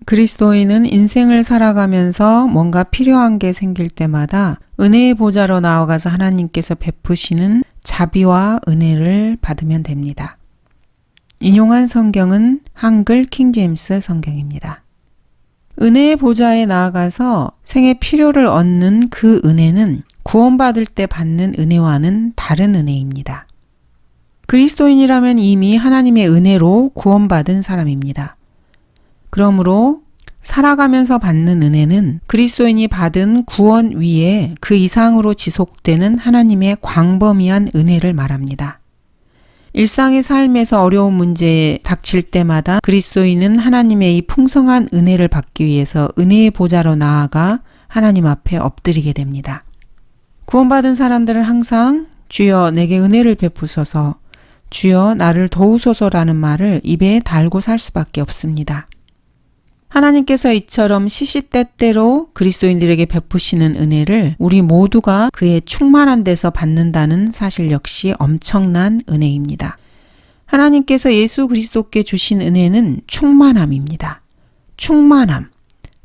그리스도인은 인생을 살아가면서 뭔가 필요한 게 생길 때마다 은혜의 보좌로 나아가서 하나님께서 베푸시는 자비와 은혜를 받으면 됩니다. 인용한 성경은 한글 킹제임스 성경입니다. 은혜의 보좌에 나아가서 생의 필요를 얻는 그 은혜는 구원받을 때 받는 은혜와는 다른 은혜입니다. 그리스도인이라면 이미 하나님의 은혜로 구원받은 사람입니다. 그러므로 살아가면서 받는 은혜는 그리스도인이 받은 구원 위에 그 이상으로 지속되는 하나님의 광범위한 은혜를 말합니다. 일상의 삶에서 어려운 문제에 닥칠 때마다 그리스도인은 하나님의 이 풍성한 은혜를 받기 위해서 은혜의 보좌로 나아가 하나님 앞에 엎드리게 됩니다. 구원받은 사람들은 항상 주여 내게 은혜를 베푸소서, 주여 나를 도우소서라는 말을 입에 달고 살 수밖에 없습니다. 하나님께서 이처럼 시시때때로 그리스도인들에게 베푸시는 은혜를 우리 모두가 그의 충만한 데서 받는다는 사실 역시 엄청난 은혜입니다. 하나님께서 예수 그리스도께 주신 은혜는 충만함입니다. 충만함,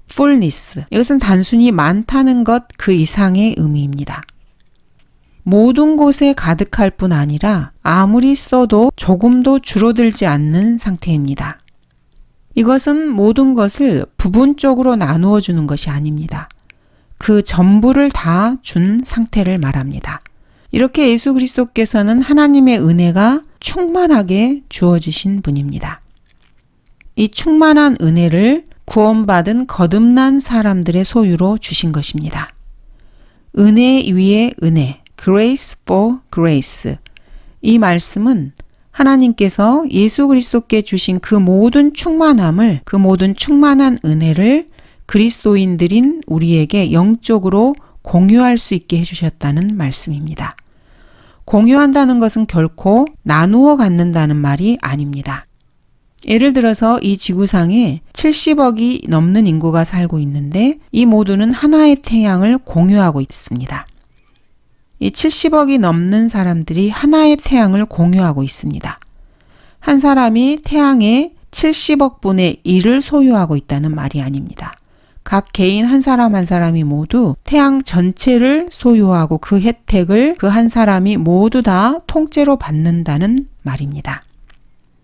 fullness. 이것은 단순히 많다는 것 그 이상의 의미입니다. 모든 곳에 가득할 뿐 아니라 아무리 써도 조금도 줄어들지 않는 상태입니다. 이것은 모든 것을 부분적으로 나누어 주는 것이 아닙니다. 그 전부를 다 준 상태를 말합니다. 이렇게 예수 그리스도께서는 하나님의 은혜가 충만하게 주어지신 분입니다. 이 충만한 은혜를 구원받은 거듭난 사람들의 소유로 주신 것입니다. 은혜 위에 은혜, grace for grace. 이 말씀은 하나님께서 예수 그리스도께 주신 그 모든 충만함을, 그 모든 충만한 은혜를 그리스도인들인 우리에게 영적으로 공유할 수 있게 해주셨다는 말씀입니다. 공유한다는 것은 결코 나누어 갖는다는 말이 아닙니다. 예를 들어서 이 지구상에 70억이 넘는 인구가 살고 있는데 이 모두는 하나의 태양을 공유하고 있습니다. 이 70억이 넘는 사람들이 하나의 태양을 공유하고 있습니다. 한 사람이 태양의 70억 분의 1을 소유하고 있다는 말이 아닙니다. 각 개인 한 사람 한 사람이 모두 태양 전체를 소유하고 그 혜택을 그 한 사람이 모두 다 통째로 받는다는 말입니다.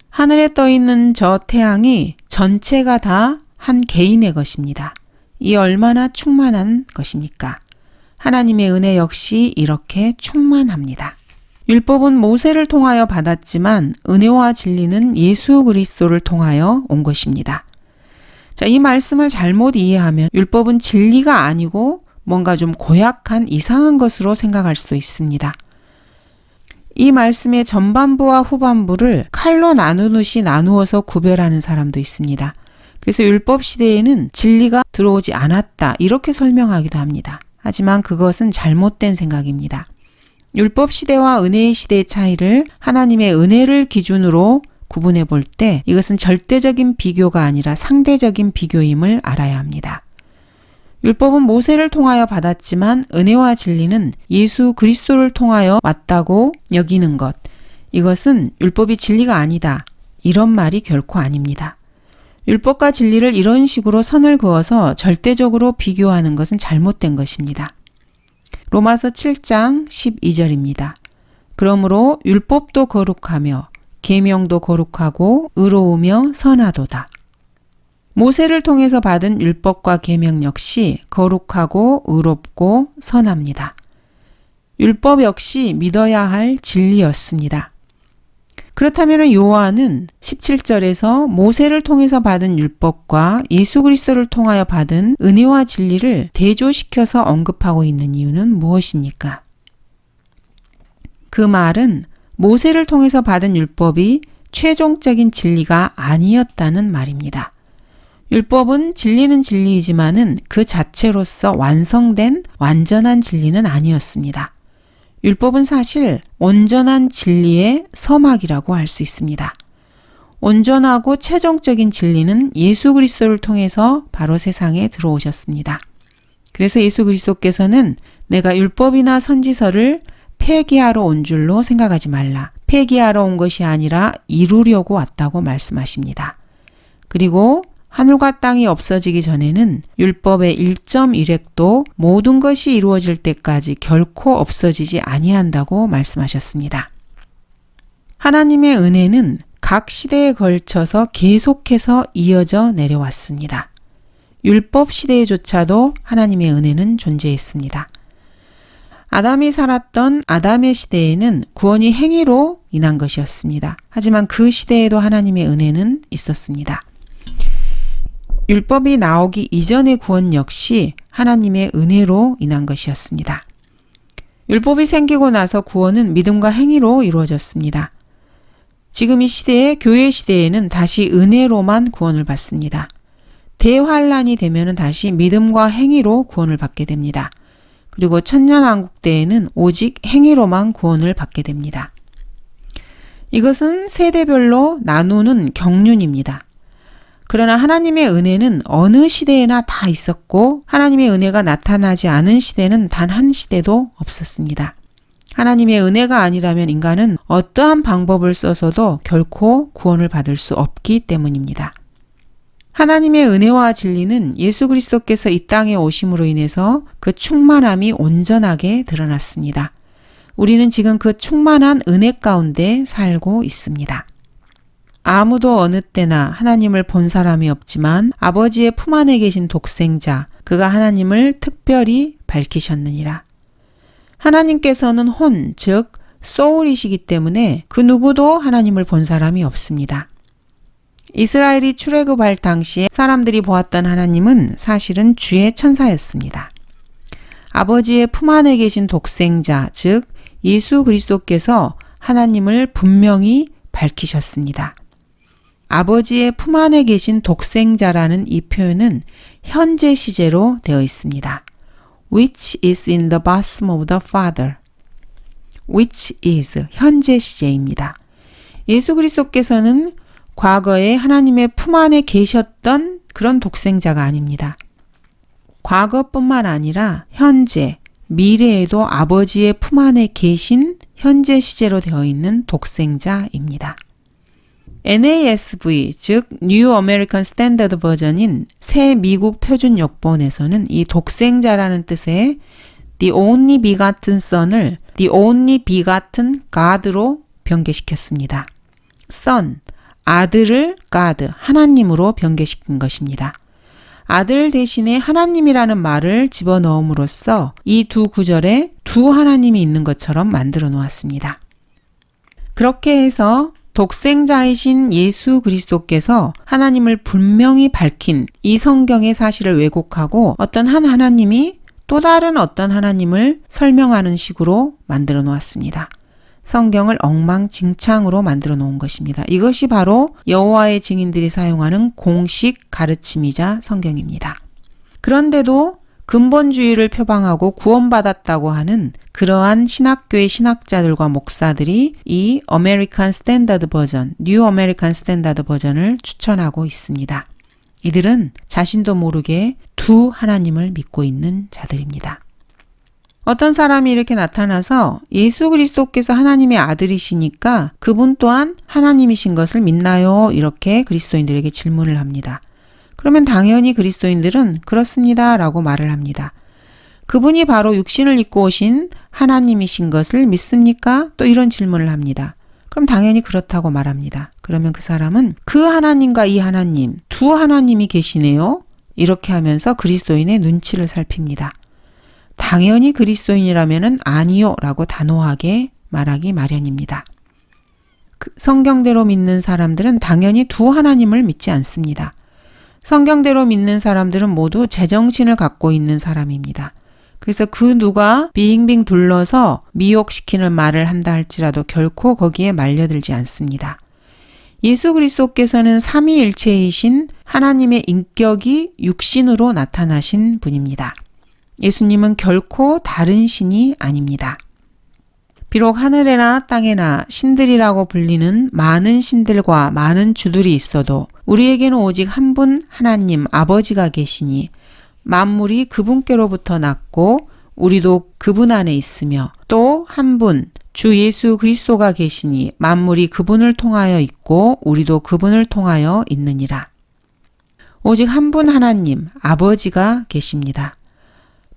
하늘에 떠 있는 저 태양이 전체가 다 한 개인의 것입니다. 이 얼마나 충만한 것입니까? 하나님의 은혜 역시 이렇게 충만합니다. 율법은 모세를 통하여 받았지만 은혜와 진리는 예수 그리스도를 통하여 온 것입니다. 자, 이 말씀을 잘못 이해하면 율법은 진리가 아니고 뭔가 좀 고약한 이상한 것으로 생각할 수도 있습니다. 이 말씀의 전반부와 후반부를 칼로 나누듯이 나누어서 구별하는 사람도 있습니다. 그래서 율법 시대에는 진리가 들어오지 않았다 이렇게 설명하기도 합니다. 하지만 그것은 잘못된 생각입니다. 율법 시대와 은혜의 시대의 차이를 하나님의 은혜를 기준으로 구분해 볼 때 이것은 절대적인 비교가 아니라 상대적인 비교임을 알아야 합니다. 율법은 모세를 통하여 받았지만 은혜와 진리는 예수 그리스도를 통하여 왔다고 여기는 것. 이것은 율법이 진리가 아니다. 이런 말이 결코 아닙니다. 율법과 진리를 이런 식으로 선을 그어서 절대적으로 비교하는 것은 잘못된 것입니다. 로마서 7장 12절입니다. 그러므로 율법도 거룩하며 계명도 거룩하고 의로우며 선하도다. 모세를 통해서 받은 율법과 계명 역시 거룩하고 의롭고 선합니다. 율법 역시 믿어야 할 진리였습니다. 그렇다면 요한은 17절에서 모세를 통해서 받은 율법과 예수 그리스도를 통하여 받은 은혜와 진리를 대조시켜서 언급하고 있는 이유는 무엇입니까? 그 말은 모세를 통해서 받은 율법이 최종적인 진리가 아니었다는 말입니다. 율법은 진리는 진리이지만은 그 자체로서 완성된 완전한 진리는 아니었습니다. 율법은 사실 온전한 진리의 서막이라고 할 수 있습니다. 온전하고 최종적인 진리는 예수 그리스도를 통해서 바로 세상에 들어오셨습니다. 그래서 예수 그리스도께서는 내가 율법이나 선지서를 폐기하러 온 줄로 생각하지 말라. 폐기하러 온 것이 아니라 이루려고 왔다고 말씀하십니다. 그리고 하늘과 땅이 없어지기 전에는 율법의 1.1획도 모든 것이 이루어질 때까지 결코 없어지지 아니한다고 말씀하셨습니다. 하나님의 은혜는 각 시대에 걸쳐서 계속해서 이어져 내려왔습니다. 율법 시대에조차도 하나님의 은혜는 존재했습니다. 아담이 살았던 아담의 시대에는 구원이 행위로 인한 것이었습니다. 하지만 그 시대에도 하나님의 은혜는 있었습니다. 율법이 나오기 이전의 구원 역시 하나님의 은혜로 인한 것이었습니다. 율법이 생기고 나서 구원은 믿음과 행위로 이루어졌습니다. 지금 이 시대에 교회 시대에는 다시 은혜로만 구원을 받습니다. 대환란이 되면 다시 믿음과 행위로 구원을 받게 됩니다. 그리고 천년왕국 때에는 오직 행위로만 구원을 받게 됩니다. 이것은 세대별로 나누는 경륜입니다. 그러나 하나님의 은혜는 어느 시대에나 다 있었고 하나님의 은혜가 나타나지 않은 시대는 단 한 시대도 없었습니다. 하나님의 은혜가 아니라면 인간은 어떠한 방법을 써서도 결코 구원을 받을 수 없기 때문입니다. 하나님의 은혜와 진리는 예수 그리스도께서 이 땅에 오심으로 인해서 그 충만함이 온전하게 드러났습니다. 우리는 지금 그 충만한 은혜 가운데 살고 있습니다. 아무도 어느 때나 하나님을 본 사람이 없지만 아버지의 품 안에 계신 독생자, 그가 하나님을 특별히 밝히셨느니라. 하나님께서는 혼, 즉 소울이시기 때문에 그 누구도 하나님을 본 사람이 없습니다. 이스라엘이 출애굽할 당시에 사람들이 보았던 하나님은 사실은 주의 천사였습니다. 아버지의 품 안에 계신 독생자, 즉 예수 그리스도께서 하나님을 분명히 밝히셨습니다. 아버지의 품 안에 계신 독생자라는 이 표현은 현재 시제로 되어 있습니다. Which is in the bosom of the Father. Which is 현재 시제입니다. 예수 그리스도께서는 과거에 하나님의 품 안에 계셨던 그런 독생자가 아닙니다. 과거뿐만 아니라 현재, 미래에도 아버지의 품 안에 계신 현재 시제로 되어 있는 독생자입니다. NASV, 즉 New American Standard 버전인 새 미국 표준 역본에서는 이 독생자라는 뜻의 The Only Begotten Son을 The Only Begotten God로 변개시켰습니다. Son, 아들을 God, 하나님으로 변개시킨 것입니다. 아들 대신에 하나님이라는 말을 집어넣음으로써 이 두 구절에 두 하나님이 있는 것처럼 만들어 놓았습니다. 그렇게 해서 독생자이신 예수 그리스도께서 하나님을 분명히 밝힌 이 성경의 사실을 왜곡하고 어떤 한 하나님이 또 다른 어떤 하나님을 설명하는 식으로 만들어 놓았습니다. 성경을 엉망진창으로 만들어 놓은 것입니다. 이것이 바로 여호와의 증인들이 사용하는 공식 가르침이자 성경입니다. 그런데도 근본주의를 표방하고 구원받았다고 하는 그러한 신학교의 신학자들과 목사들이 이 American Standard 버전, New American Standard 버전을 추천하고 있습니다. 이들은 자신도 모르게 두 하나님을 믿고 있는 자들입니다. 어떤 사람이 이렇게 나타나서 예수 그리스도께서 하나님의 아들이시니까 그분 또한 하나님이신 것을 믿나요? 이렇게 그리스도인들에게 질문을 합니다. 그러면 당연히 그리스도인들은 그렇습니다 라고 말을 합니다. 그분이 바로 육신을 입고 오신 하나님이신 것을 믿습니까? 또 이런 질문을 합니다. 그럼 당연히 그렇다고 말합니다. 그러면 그 사람은 그 하나님과 이 하나님, 두 하나님이 계시네요? 이렇게 하면서 그리스도인의 눈치를 살핍니다. 당연히 그리스도인이라면 아니요 라고 단호하게 말하기 마련입니다. 성경대로 믿는 사람들은 당연히 두 하나님을 믿지 않습니다. 성경대로 믿는 사람들은 모두 제정신을 갖고 있는 사람입니다. 그래서 그 누가 빙빙 둘러서 미혹시키는 말을 한다 할지라도 결코 거기에 말려들지 않습니다. 예수 그리스도께서는 삼위일체이신 하나님의 인격이 육신으로 나타나신 분입니다. 예수님은 결코 다른 신이 아닙니다. 비록 하늘에나 땅에나 신들이라고 불리는 많은 신들과 많은 주들이 있어도 우리에게는 오직 한 분 하나님 아버지가 계시니 만물이 그분께로부터 났고 우리도 그분 안에 있으며 또 한 분 주 예수 그리스도가 계시니 만물이 그분을 통하여 있고 우리도 그분을 통하여 있느니라. 오직 한 분 하나님, 아버지가 계십니다.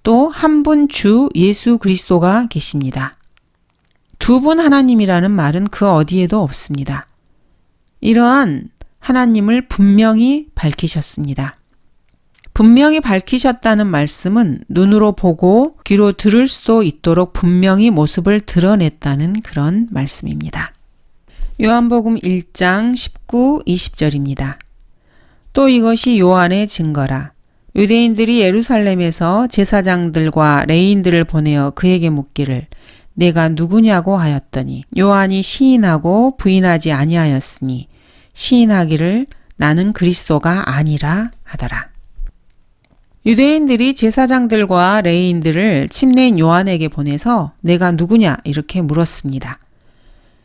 또 한 분 주 예수 그리스도가 계십니다. 두 분 하나님이라는 말은 그 어디에도 없습니다. 이러한 하나님을 분명히 밝히셨습니다. 분명히 밝히셨다는 말씀은 눈으로 보고 귀로 들을 수도 있도록 분명히 모습을 드러냈다는 그런 말씀입니다. 요한복음 1장 19, 20절입니다. 또 이것이 요한의 증거라. 유대인들이 예루살렘에서 제사장들과 레위인들을 보내어 그에게 묻기를 내가 누구냐고 하였더니 요한이 시인하고 부인하지 아니하였으니 시인하기를 나는 그리스도가 아니라 하더라. 유대인들이 제사장들과 레위인들을 침례인 요한에게 보내서 내가 누구냐 이렇게 물었습니다.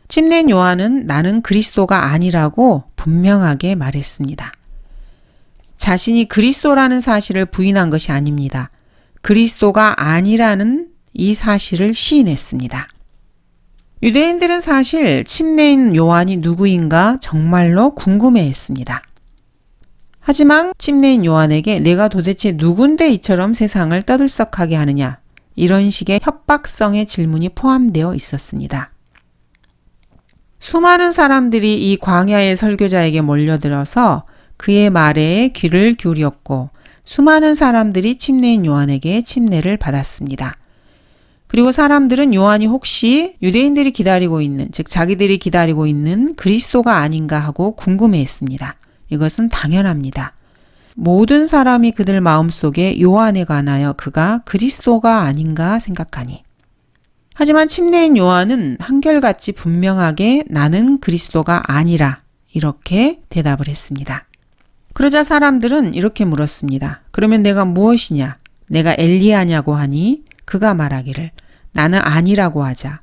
침례인 요한은 나는 그리스도가 아니라고 분명하게 말했습니다. 자신이 그리스도라는 사실을 부인한 것이 아닙니다. 그리스도가 아니라는 이 사실을 시인했습니다. 유대인들은 사실 침례인 요한이 누구인가 정말로 궁금해했습니다. 하지만 침례인 요한에게 내가 도대체 누군데 이처럼 세상을 떠들썩하게 하느냐 이런 식의 협박성의 질문이 포함되어 있었습니다. 수많은 사람들이 이 광야의 설교자에게 몰려들어서 그의 말에 귀를 기울였고 수많은 사람들이 침례인 요한에게 침례를 받았습니다. 그리고 사람들은 요한이 혹시 유대인들이 기다리고 있는, 즉 자기들이 기다리고 있는 그리스도가 아닌가 하고 궁금해했습니다. 이것은 당연합니다. 모든 사람이 그들 마음속에 요한에 관하여 그가 그리스도가 아닌가 생각하니. 하지만 침례인 요한은 한결같이 분명하게 나는 그리스도가 아니라 이렇게 대답을 했습니다. 그러자 사람들은 이렇게 물었습니다. 그러면 내가 무엇이냐? 내가 엘리야냐고 하니 그가 말하기를 나는 아니라고 하자.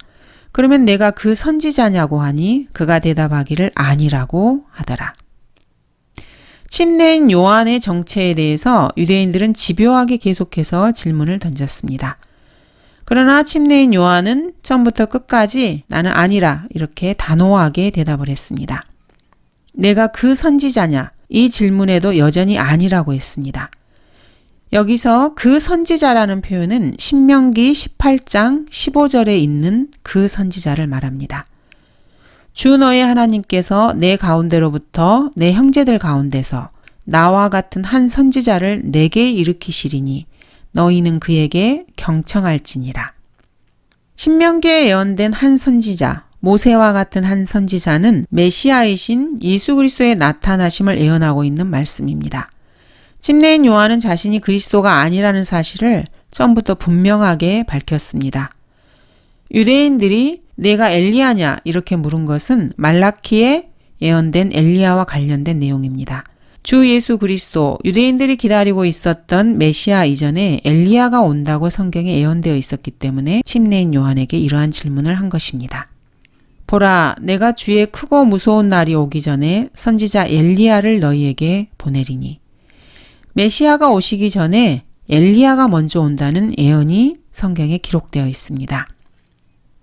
그러면 내가 그 선지자냐고 하니 그가 대답하기를 아니라고 하더라. 침례인 요한의 정체에 대해서 유대인들은 집요하게 계속해서 질문을 던졌습니다. 그러나 침례인 요한은 처음부터 끝까지 나는 아니라 이렇게 단호하게 대답을 했습니다. 내가 그 선지자냐? 이 질문에도 여전히 아니라고 했습니다. 여기서 그 선지자라는 표현은 신명기 18장 15절에 있는 그 선지자를 말합니다. 주 너의 하나님께서 내 가운데로부터 내 형제들 가운데서 나와 같은 한 선지자를 내게 일으키시리니 너희는 그에게 경청할지니라. 신명기에 예언된 한 선지자, 모세와 같은 한 선지자는 메시아이신 예수 그리스도의 나타나심을 예언하고 있는 말씀입니다. 침례인 요한은 자신이 그리스도가 아니라는 사실을 처음부터 분명하게 밝혔습니다. 유대인들이 내가 엘리야냐 이렇게 물은 것은 말라키에 예언된 엘리야와 관련된 내용입니다. 주 예수 그리스도, 유대인들이 기다리고 있었던 메시아 이전에 엘리야가 온다고 성경에 예언되어 있었기 때문에 침례인 요한에게 이러한 질문을 한 것입니다. 보라, 내가 주의 크고 무서운 날이 오기 전에 선지자 엘리야를 너희에게 보내리니. 메시아가 오시기 전에 엘리야가 먼저 온다는 예언이 성경에 기록되어 있습니다.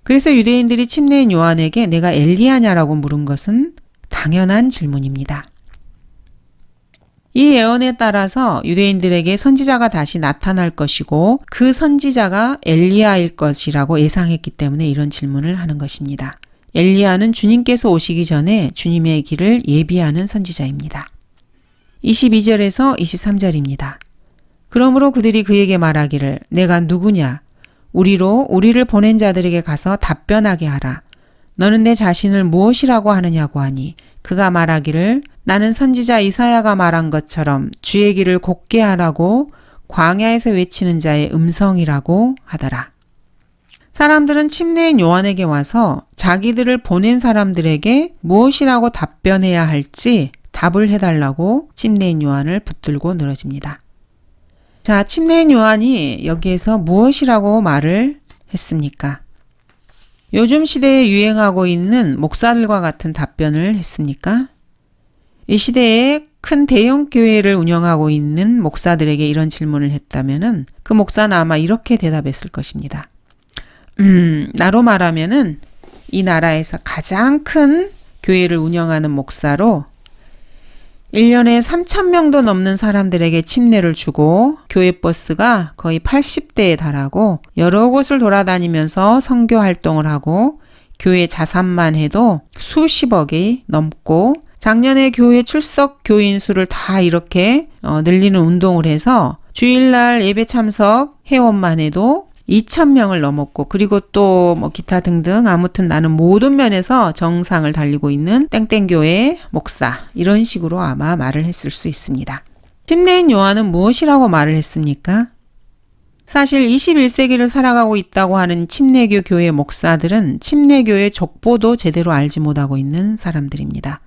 그래서 유대인들이 침례인 요한에게 내가 엘리야냐라고 물은 것은 당연한 질문입니다. 이 예언에 따라서 유대인들에게 선지자가 다시 나타날 것이고 그 선지자가 엘리야일 것이라고 예상했기 때문에 이런 질문을 하는 것입니다. 엘리야는 주님께서 오시기 전에 주님의 길을 예비하는 선지자입니다. 22절에서 23절입니다. 그러므로 그들이 그에게 말하기를 내가 누구냐? 우리를 보낸 자들에게 가서 답변하게 하라. 너는 내 자신을 무엇이라고 하느냐고 하니 그가 말하기를 나는 선지자 이사야가 말한 것처럼 주의 길을 곧게 하라고 광야에서 외치는 자의 음성이라고 하더라. 사람들은 침례인 요한에게 와서 자기들을 보낸 사람들에게 무엇이라고 답변해야 할지 답을 해달라고 침례인 요한을 붙들고 늘어집니다. 자, 침례인 요한이 여기에서 무엇이라고 말을 했습니까? 요즘 시대에 유행하고 있는 목사들과 같은 답변을 했습니까? 이 시대에 큰 대형 교회를 운영하고 있는 목사들에게 이런 질문을 했다면은 그 목사는 아마 이렇게 대답했을 것입니다. 나로 말하면은 이 나라에서 가장 큰 교회를 운영하는 목사로 1년에 3,000명도 넘는 사람들에게 침례를 주고 교회 버스가 거의 80대에 달하고 여러 곳을 돌아다니면서 선교 활동을 하고 교회 자산만 해도 수십억이 넘고 작년에 교회 출석 교인 수를 다 이렇게 늘리는 운동을 해서 주일날 예배 참석 회원만 해도 2,000명을 넘었고 그리고 또 기타 등등 아무튼 나는 모든 면에서 정상을 달리고 있는 땡땡교회 목사 이런 식으로 아마 말을 했을 수 있습니다. 침례인 요한은 무엇이라고 말을 했습니까? 사실 21세기를 살아가고 있다고 하는 침례교 교회 목사들은 침례교의 족보도 제대로 알지 못하고 있는 사람들입니다.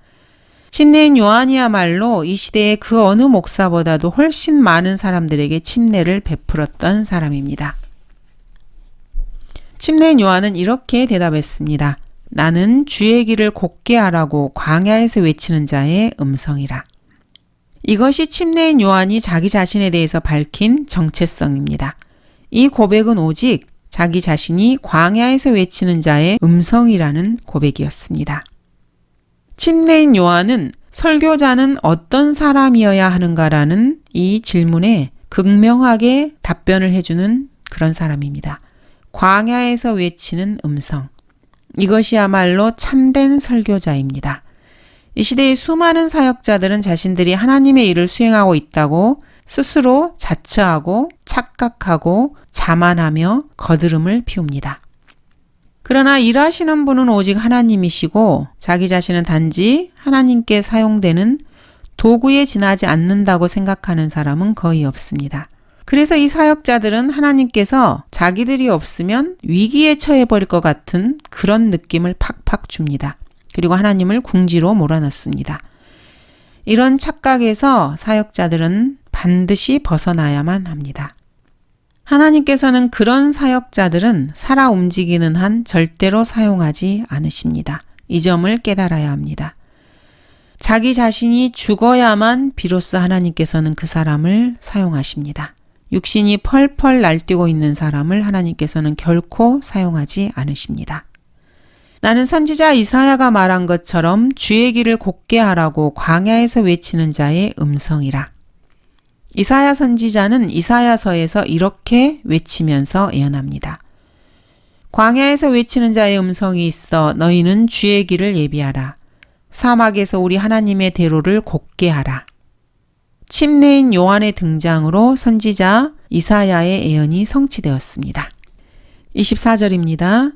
침례인 요한이야말로 이 시대의 그 어느 목사보다도 훨씬 많은 사람들에게 침례를 베풀었던 사람입니다. 침례인 요한은 이렇게 대답했습니다. 나는 주의 길을 곧게 하라고 광야에서 외치는 자의 음성이라. 이것이 침례인 요한이 자기 자신에 대해서 밝힌 정체성입니다. 이 고백은 오직 자기 자신이 광야에서 외치는 자의 음성이라는 고백이었습니다. 침례인 요한은 설교자는 어떤 사람이어야 하는가라는 이 질문에 극명하게 답변을 해주는 그런 사람입니다. 광야에서 외치는 음성. 이것이야말로 참된 설교자입니다. 이 시대의 수많은 사역자들은 자신들이 하나님의 일을 수행하고 있다고 스스로 자처하고 착각하고 자만하며 거드름을 피웁니다. 그러나 일하시는 분은 오직 하나님이시고 자기 자신은 단지 하나님께 사용되는 도구에 지나지 않는다고 생각하는 사람은 거의 없습니다. 그래서 이 사역자들은 하나님께서 자기들이 없으면 위기에 처해버릴 것 같은 그런 느낌을 팍팍 줍니다. 그리고 하나님을 궁지로 몰아넣습니다. 이런 착각에서 사역자들은 반드시 벗어나야만 합니다. 하나님께서는 그런 사역자들은 살아 움직이는 한 절대로 사용하지 않으십니다. 이 점을 깨달아야 합니다. 자기 자신이 죽어야만 비로소 하나님께서는 그 사람을 사용하십니다. 육신이 펄펄 날뛰고 있는 사람을 하나님께서는 결코 사용하지 않으십니다. 나는 선지자 이사야가 말한 것처럼 주의 길을 곧게 하라고 광야에서 외치는 자의 음성이라. 이사야 선지자는 이사야서에서 이렇게 외치면서 예언합니다. 광야에서 외치는 자의 음성이 있어 너희는 주의 길을 예비하라. 사막에서 우리 하나님의 대로를 곧게 하라. 침례인 요한의 등장으로 선지자 이사야의 예언이 성취되었습니다. 24절입니다.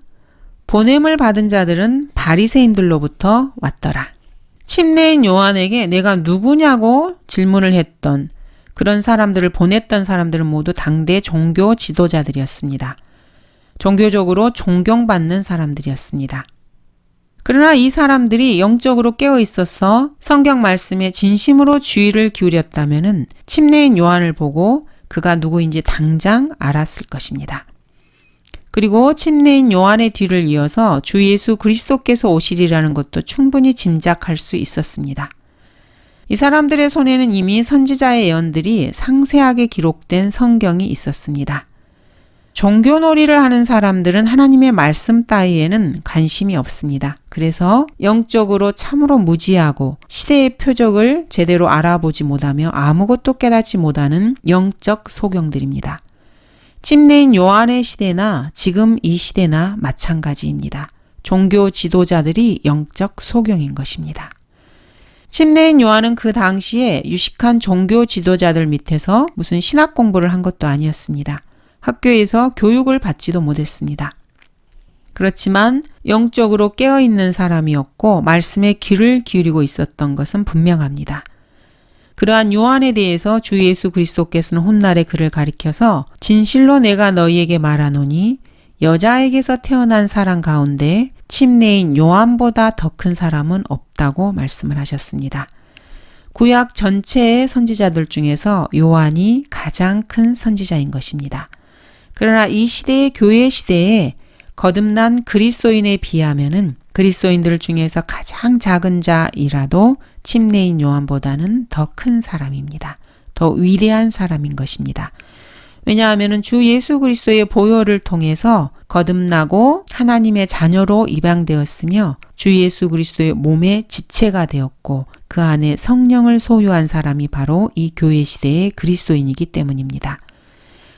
보냄을 받은 자들은 바리새인들로부터 왔더라. 침례인 요한에게 내가 누구냐고 질문을 했던 그런 사람들을 보냈던 사람들은 모두 당대 종교 지도자들이었습니다. 종교적으로 존경받는 사람들이었습니다. 그러나 이 사람들이 영적으로 깨어 있어서 성경 말씀에 진심으로 주의를 기울였다면 침례인 요한을 보고 그가 누구인지 당장 알았을 것입니다. 그리고 침례인 요한의 뒤를 이어서 주 예수 그리스도께서 오시리라는 것도 충분히 짐작할 수 있었습니다. 이 사람들의 손에는 이미 선지자의 예언들이 상세하게 기록된 성경이 있었습니다. 종교놀이를 하는 사람들은 하나님의 말씀 따위에는 관심이 없습니다. 그래서 영적으로 참으로 무지하고 시대의 표적을 제대로 알아보지 못하며 아무것도 깨닫지 못하는 영적 소경들입니다. 침례인 요한의 시대나 지금 이 시대나 마찬가지입니다. 종교 지도자들이 영적 소경인 것입니다. 침례인 요한은 그 당시에 유식한 종교 지도자들 밑에서 무슨 신학 공부를 한 것도 아니었습니다. 학교에서 교육을 받지도 못했습니다. 그렇지만 영적으로 깨어있는 사람이었고 말씀에 귀를 기울이고 있었던 것은 분명합니다. 그러한 요한에 대해서 주 예수 그리스도께서는 훗날에 그를 가리켜서 진실로 내가 너희에게 말하노니 여자에게서 태어난 사람 가운데 침례인 요한보다 더 큰 사람은 없다고 말씀을 하셨습니다. 구약 전체의 선지자들 중에서 요한이 가장 큰 선지자인 것입니다. 그러나 이 시대의 교회 시대에 거듭난 그리스도인에 비하면은 그리스도인들 중에서 가장 작은 자이라도 침례인 요한보다는 더 큰 사람입니다. 더 위대한 사람인 것입니다. 왜냐하면 주 예수 그리스도의 보혈을 통해서 거듭나고 하나님의 자녀로 입양되었으며 주 예수 그리스도의 몸의 지체가 되었고 그 안에 성령을 소유한 사람이 바로 이 교회 시대의 그리스도인이기 때문입니다.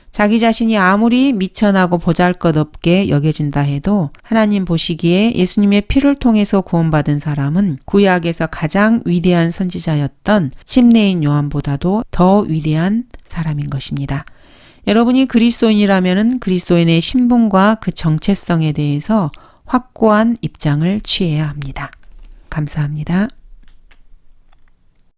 자기 자신이 아무리 미천하고 보잘것없게 여겨진다 해도 하나님 보시기에 예수님의 피를 통해서 구원받은 사람은 구약에서 가장 위대한 선지자였던 침례인 요한보다도 더 위대한 사람인 것입니다. 여러분이 그리스도인이라면 그리스도인의 신분과 그 정체성에 대해서 확고한 입장을 취해야 합니다. 감사합니다.